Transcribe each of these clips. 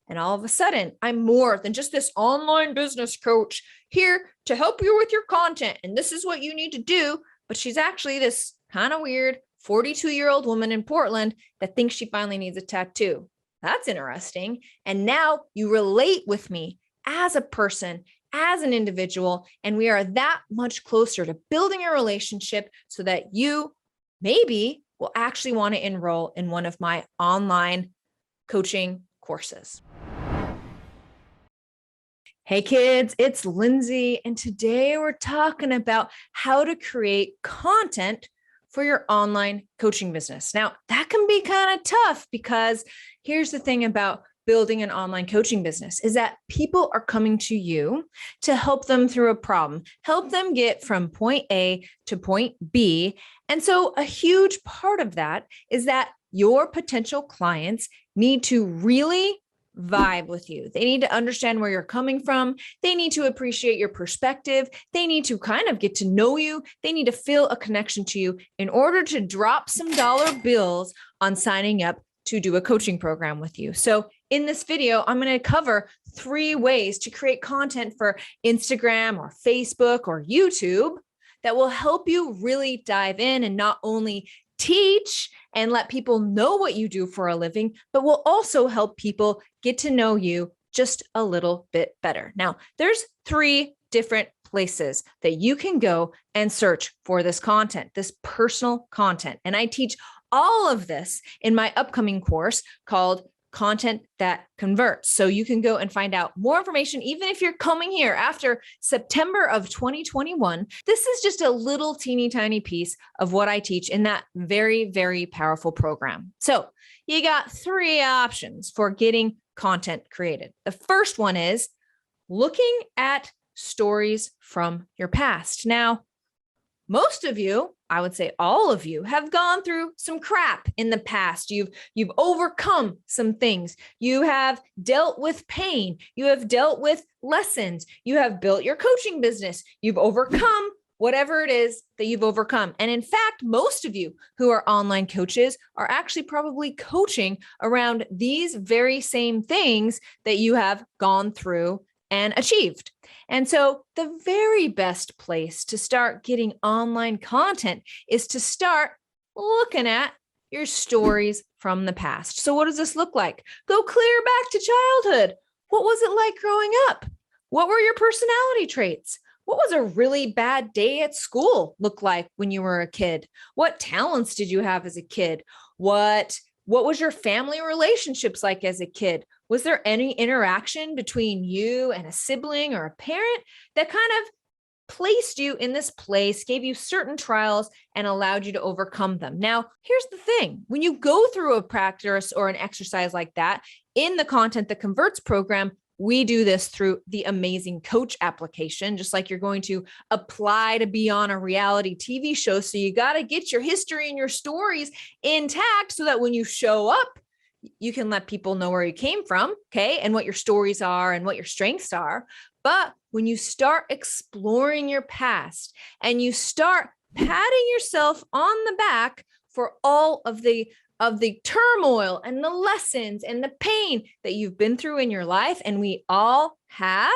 And all of a sudden, I'm more than just this online business coach here to help you with your content. And this is what you need to do. But she's actually this kind of weird 42-year-old woman in Portland that thinks she finally needs a tattoo. That's interesting. And now you relate with me as a person, as an individual, and we are that much closer to building a relationship so that you maybe will actually want to enroll in one of my online coaching courses. Hey kids, it's Lindsey, and today we're talking about how to create content for your online coaching business. Now, that can be kind of tough because here's the thing about building an online coaching business is that people are coming to you to help them through a problem, help them get from point A to point B. And so a huge part of that is that your potential clients need to really vibe with you. They need to understand where you're coming from. They need to appreciate your perspective. They need to kind of get to know you. They need to feel a connection to you in order to drop some dollar bills on signing up to do a coaching program with you. So in this video, I'm going to cover 3 ways to create content for Instagram or Facebook or YouTube that will help you really dive in and not only teach and let people know what you do for a living, but will also help people get to know you just a little bit better. Now, there's 3 different places that you can go and search for this content, this personal content. And I teach all of this in my upcoming course called Content That Converts. So you can go and find out more information, even if you're coming here after September of 2021. This is just a little teeny tiny piece of what I teach in that very, very powerful program. So you got 3 options for getting content created. The first one is looking at stories from your past. Now, most of you, I would say all of you, have gone through some crap in the past. You've overcome some things. You have dealt with pain. You have dealt with lessons. You have built your coaching business. You've overcome whatever it is that you've overcome. And in fact, most of you who are online coaches are actually probably coaching around these very same things that you have gone through and achieved. And so the very best place to start getting online content is to start looking at your stories from the past. So what does this look like? Go clear back to childhood. What was it like growing up? What were your personality traits? What was a really bad day at school look like when you were a kid? What talents did you have as a kid? What was your family relationships like as a kid? Was there any interaction between you and a sibling or a parent that kind of placed you in this place, gave you certain trials, and allowed you to overcome them? Now, here's the thing. When you go through a practice or an exercise like that in the Content That Converts program, we do this through the Amazing Coach application, just like you're going to apply to be on a reality TV show. So you got to get your history and your stories intact so that when you show up, you can let people know where you came from, okay, and what your stories are and what your strengths are. But when you start exploring your past and you start patting yourself on the back for all of the turmoil and the lessons and the pain that you've been through in your life, and we all have,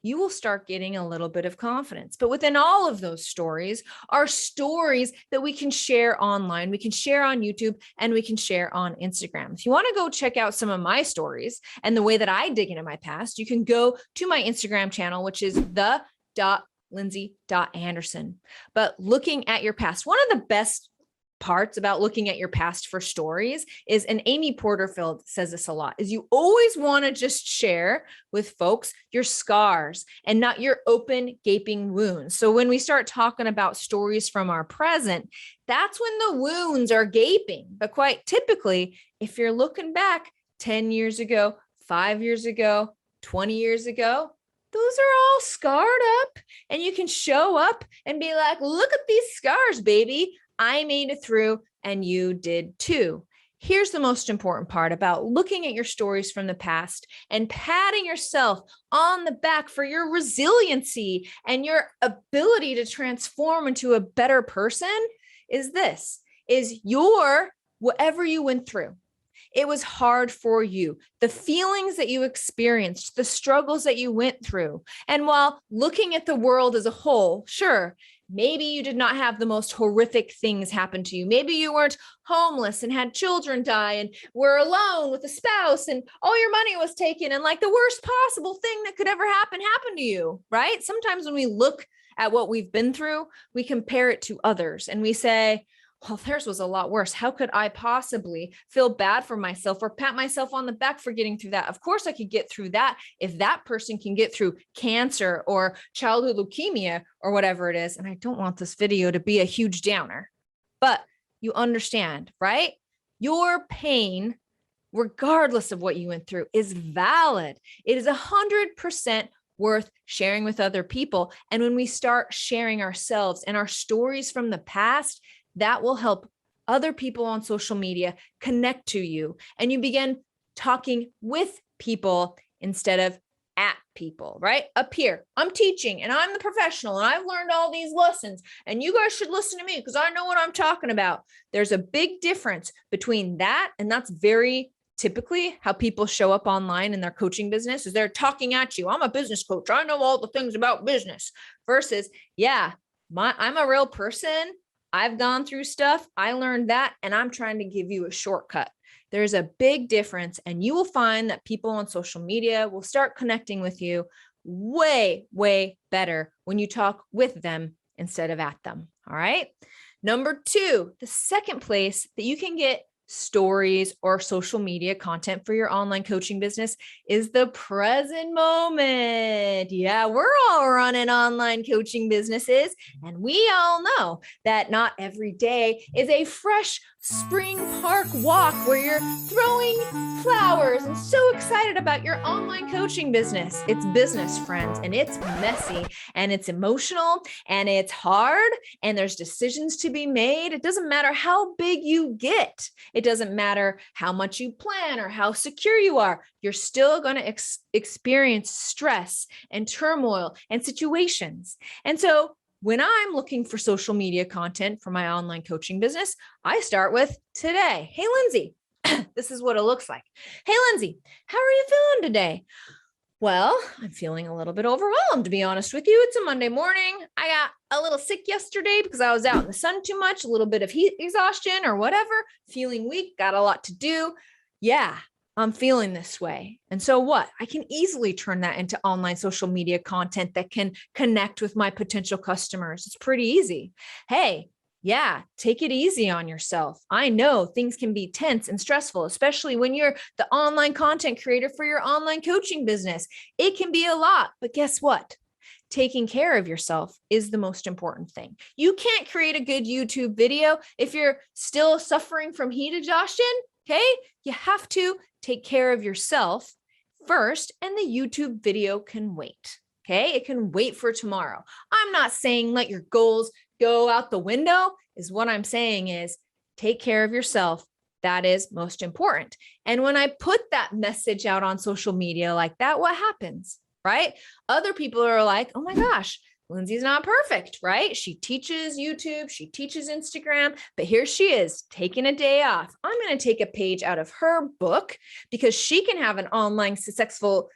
you will start getting a little bit of confidence. But within all of those stories are stories that we can share online, we can share on YouTube, and we can share on Instagram. If you want to go check out some of my stories and the way that I dig into my past, you can go to my Instagram channel, which is the.lindsey.anderson. But looking at your past, one of the best parts about looking at your past for stories is, and Amy Porterfield says this a lot, is you always want to just share with folks your scars and not your open gaping wounds. So when we start talking about stories from our present, that's when the wounds are gaping. But quite typically, if you're looking back 10 years ago, 5 years ago, 20 years ago, those are all scarred up, and you can show up and be like, look at these scars, baby. I made it through and you did too. Here's the most important part about looking at your stories from the past and patting yourself on the back for your resiliency and your ability to transform into a better person is this, is your, whatever you went through, it was hard for you, the feelings that you experienced, the struggles that you went through. And while looking at the world as a whole, sure, maybe you did not have the most horrific things happen to you. Maybe you weren't homeless and had children die and were alone with a spouse and all your money was taken and like the worst possible thing that could ever happen happened to you, right? Sometimes when we look at what we've been through, we compare it to others and we say, well, theirs was a lot worse. How could I possibly feel bad for myself or pat myself on the back for getting through that? Of course, I could get through that if that person can get through cancer or childhood leukemia or whatever it is. And I don't want this video to be a huge downer, but you understand, right? Your pain, regardless of what you went through, is valid. It is 100% worth sharing with other people. And when we start sharing ourselves and our stories from the past, that will help other people on social media connect to you. And you begin talking with people instead of at people, right? Up here, I'm teaching and I'm the professional and I've learned all these lessons and you guys should listen to me because I know what I'm talking about. There's a big difference between that. And that's very typically how people show up online in their coaching business is they're talking at you. I'm a business coach. I know all the things about business versus, yeah, I'm a real person. I've gone through stuff. I learned that, and I'm trying to give you a shortcut. There's a big difference, and you will find that people on social media will start connecting with you way, way better when you talk with them instead of at them. All right. Number 2, the second place that you can get stories or social media content for your online coaching business is the present moment. Yeah, we're all running online coaching businesses, and we all know that not every day is a fresh spring park walk where you're throwing flowers and so excited about your online coaching business. It's business, friends, and it's messy and it's emotional and it's hard and there's decisions to be made. It doesn't matter how big you get. It doesn't matter how much you plan or how secure you are. You're still going to experience stress and turmoil and situations. And so when I'm looking for social media content for my online coaching business, I start with today. Hey, Lindsey, this is what it looks like. Hey, Lindsey, how are you feeling today? Well, I'm feeling a little bit overwhelmed, to be honest with you. It's a Monday morning. I got a little sick yesterday because I was out in the sun too much, a little bit of heat exhaustion or whatever, feeling weak, got a lot to do. Yeah, I'm feeling this way. And so what? I can easily turn that into online social media content that can connect with my potential customers. It's pretty easy. Hey, yeah, take it easy on yourself. I know things can be tense and stressful, especially when you're the online content creator for your online coaching business. It can be a lot, but guess what? Taking care of yourself is the most important thing. You can't create a good YouTube video if you're still suffering from heat exhaustion. Okay, you have to take care of yourself first, and the YouTube video can wait. Okay, it can wait for tomorrow. I'm not saying let your goals go out the window. Is what I'm saying is take care of yourself. That is most important. And when I put that message out on social media like that, what happens, right? Other people are like, oh my gosh, Lindsey's not perfect, right? She teaches YouTube, she teaches Instagram, but here she is taking a day off. I'm going to take a page out of her book because she can have an online successful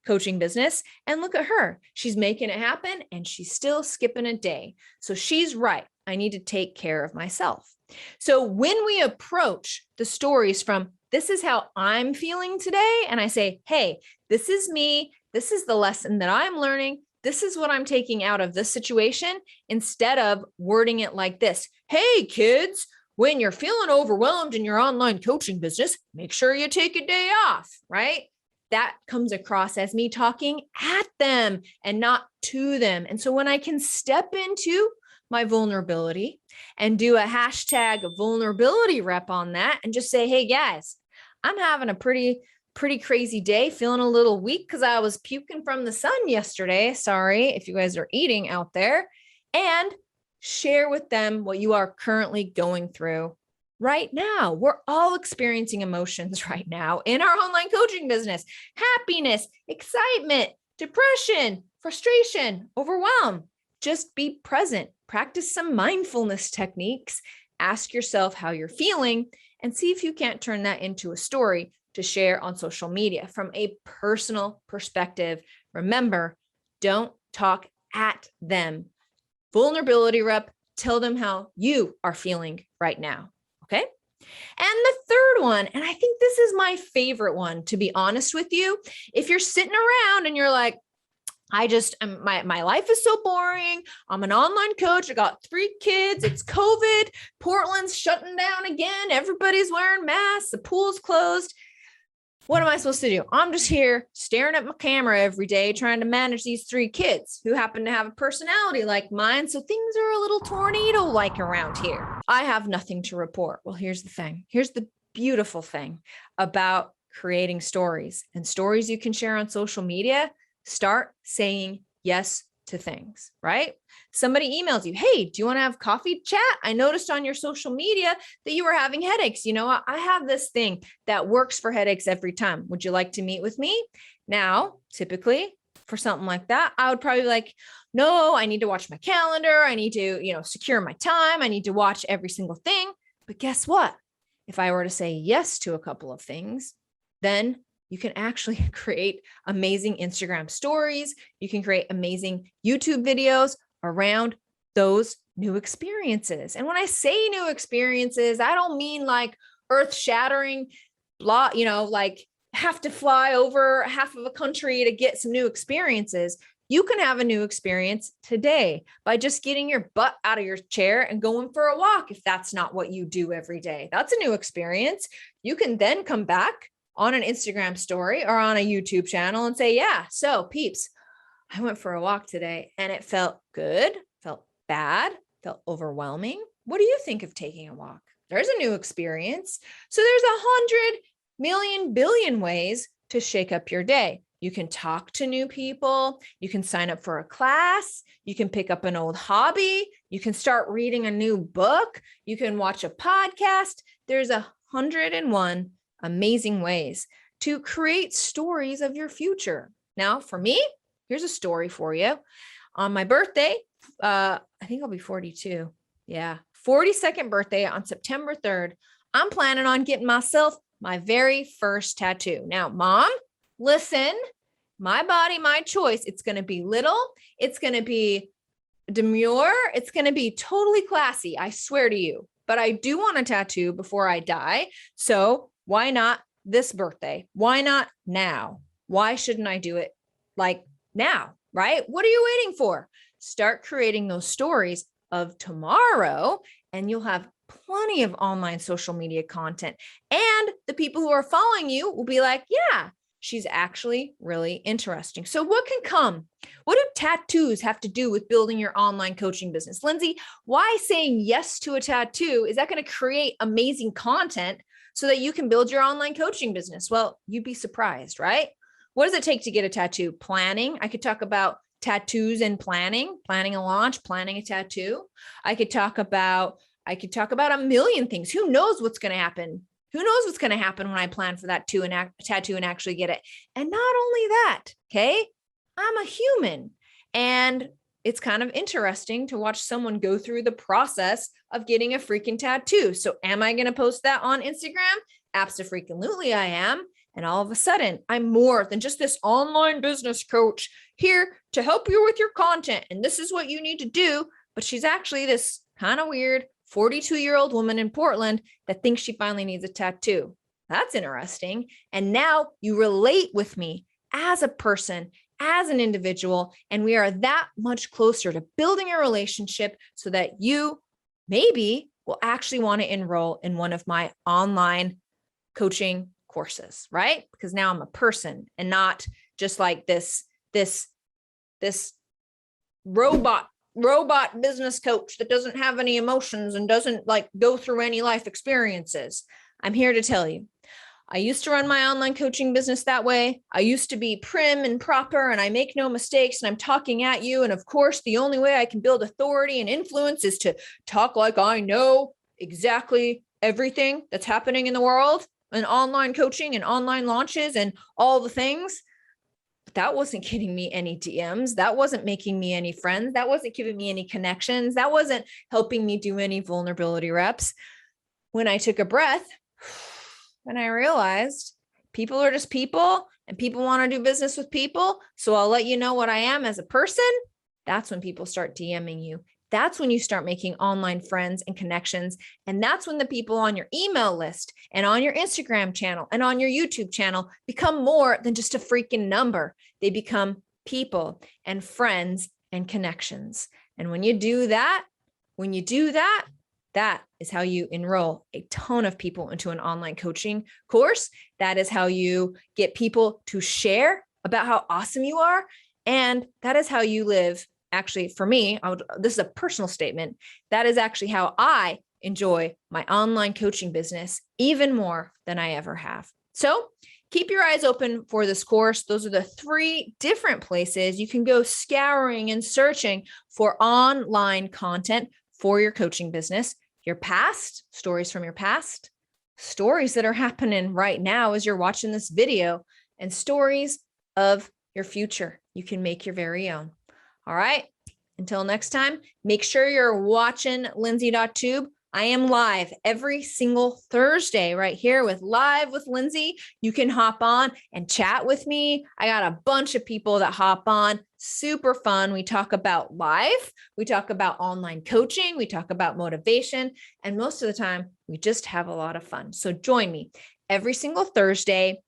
coaching business. And look at her. She's making it happen and she's still skipping a day. So she's right. I need to take care of myself. So when we approach the stories from this is how I'm feeling today, and I say, hey, this is me. This is the lesson that I'm learning. This is what I'm taking out of this situation, instead of wording it like this. Hey, kids, when you're feeling overwhelmed in your online coaching business, make sure you take a day off, right? That comes across as me talking at them and not to them. And so when I can step into my vulnerability and do a hashtag vulnerability rep on that and just say, hey guys, I'm having a pretty crazy day, feeling a little weak because I was puking from the sun yesterday. Sorry if you guys are eating out there, and share with them what you are currently going through right now. We're all experiencing emotions right now in our online coaching business: happiness, excitement, depression, frustration, overwhelm. Just be present. Practice some mindfulness techniques. Ask yourself how you're feeling and see if you can't turn that into a story to share on social media from a personal perspective. Remember, don't talk at them. Vulnerability rep, tell them how you are feeling right now. Okay. And the third one, and I think this is my favorite one, to be honest with you, if you're sitting around and you're like, my life is so boring. I'm an online coach. I got 3 kids. It's COVID. Portland's shutting down again. Everybody's wearing masks. The pool's closed. What am I supposed to do? I'm just here staring at my camera every day, trying to manage these 3 kids who happen to have a personality like mine. So things are a little tornado-like around here. I have nothing to report. Well, here's the thing. Here's the beautiful thing about creating stories and stories you can share on social media. Start saying yes to things, right? Somebody emails you, hey, do you want to have coffee chat? I noticed on your social media that you were having headaches. You know, I have this thing that works for headaches every time. Would you like to meet with me? Now, typically for something like that, I would probably be like, no, I need to watch my calendar. I need to, secure my time. I need to watch every single thing. But guess what? If I were to say yes to a couple of things, then you can actually create amazing Instagram stories. You can create amazing YouTube videos around those new experiences. And when I say new experiences, I don't mean like earth-shattering, like have to fly over half of a country to get some new experiences. You can have a new experience today by just getting your butt out of your chair and going for a walk. If that's not what you do every day, that's a new experience. You can then come back on an Instagram story or on a YouTube channel and say, yeah, so peeps, I went for a walk today and it felt good, felt bad, felt overwhelming. What do you think of taking a walk? There's a new experience. So there's 100 million billion ways to shake up your day. You can talk to new people. You can sign up for a class. You can pick up an old hobby. You can start reading a new book. You can watch a podcast. There's 101 amazing ways to create stories of your future. Now, for me, here's a story for you. On my birthday, I think I'll be 42. Yeah, 42nd birthday on September 3rd. I'm planning on getting myself my very first tattoo. Now, Mom, listen, my body, my choice. It's going to be little. It's going to be demure. It's going to be totally classy. I swear to you. But I do want a tattoo before I die. So why not this birthday? Why not now? Why shouldn't I do it like now, right? What are you waiting for? Start creating those stories of tomorrow, and you'll have plenty of online social media content. And the people who are following you will be like, yeah, she's actually really interesting. So what can come? What do tattoos have to do with building your online coaching business? Lindsey, why saying yes to a tattoo, is that going to create amazing content so that you can build your online coaching business? Well, you'd be surprised, right? What does it take to get a tattoo? Planning. I could talk about tattoos and planning a launch, planning a tattoo. I could talk about a million things. Who knows what's going to happen? Who knows what's going to happen when I plan for that tattoo and actually get it? And not only that, okay, I'm a human, and it's kind of interesting to watch someone go through the process of getting a freaking tattoo. So am I going to post that on Instagram? Abso-freaking-lutely I am. And all of a sudden, I'm more than just this online business coach here to help you with your content. And this is what you need to do. But she's actually this kind of weird 42-year-old woman in Portland that thinks she finally needs a tattoo. That's interesting. And now you relate with me as a person, as an individual, and we are that much closer to building a relationship so that you maybe will actually want to enroll in one of my online coaching courses, right? Because now I'm a person and not just like this robot business coach that doesn't have any emotions and doesn't like go through any life experiences. I'm here to tell you, I used to run my online coaching business that way. I used to be prim and proper, and I make no mistakes, and I'm talking at you. And of course, the only way I can build authority and influence is to talk like I know exactly everything that's happening in the world and online coaching and online launches and all the things. But that wasn't getting me any DMs. That wasn't making me any friends. That wasn't giving me any connections. That wasn't helping me do any vulnerability reps. When I took a breath, And I realized people are just people and people want to do business with people. So I'll let you know what I am as a person. That's when people start DMing you. That's when you start making online friends and connections. And that's when the people on your email list and on your Instagram channel and on your YouTube channel become more than just a freaking number. They become people and friends and connections. And when you do that, that is how you enroll a ton of people into an online coaching course. That is how you get people to share about how awesome you are. And that is how you live. Actually, for me, this is a personal statement. That is actually how I enjoy my online coaching business even more than I ever have. So keep your eyes open for this course. Those are the 3 different places you can go scouring and searching for online content for your coaching business. Your past, stories from your past, stories that are happening right now as you're watching this video, and stories of your future. You can make your very own. All right. Until next time, make sure you're watching Lindsey.tube. I am live every single Thursday right here with Live with Lindsey. You can hop on and chat with me. I got a bunch of people that hop on. Super fun. We talk about life. We talk about online coaching. We talk about motivation. And most of the time, we just have a lot of fun. So join me every single Thursday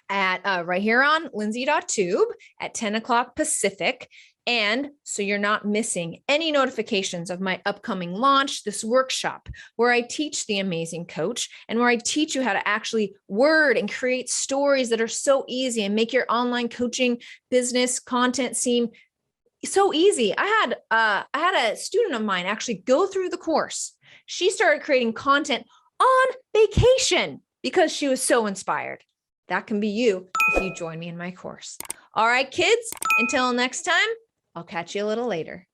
at right here on Lindsey.tube at 10 o'clock Pacific. And so you're not missing any notifications of my upcoming launch, this workshop where I teach the amazing coach and where I teach you how to actually word and create stories that are so easy and make your online coaching business content seem so easy. I had a student of mine actually go through the course. She started creating content on vacation because she was so inspired. That can be you if you join me in my course. All right, kids, until next time, I'll catch you a little later.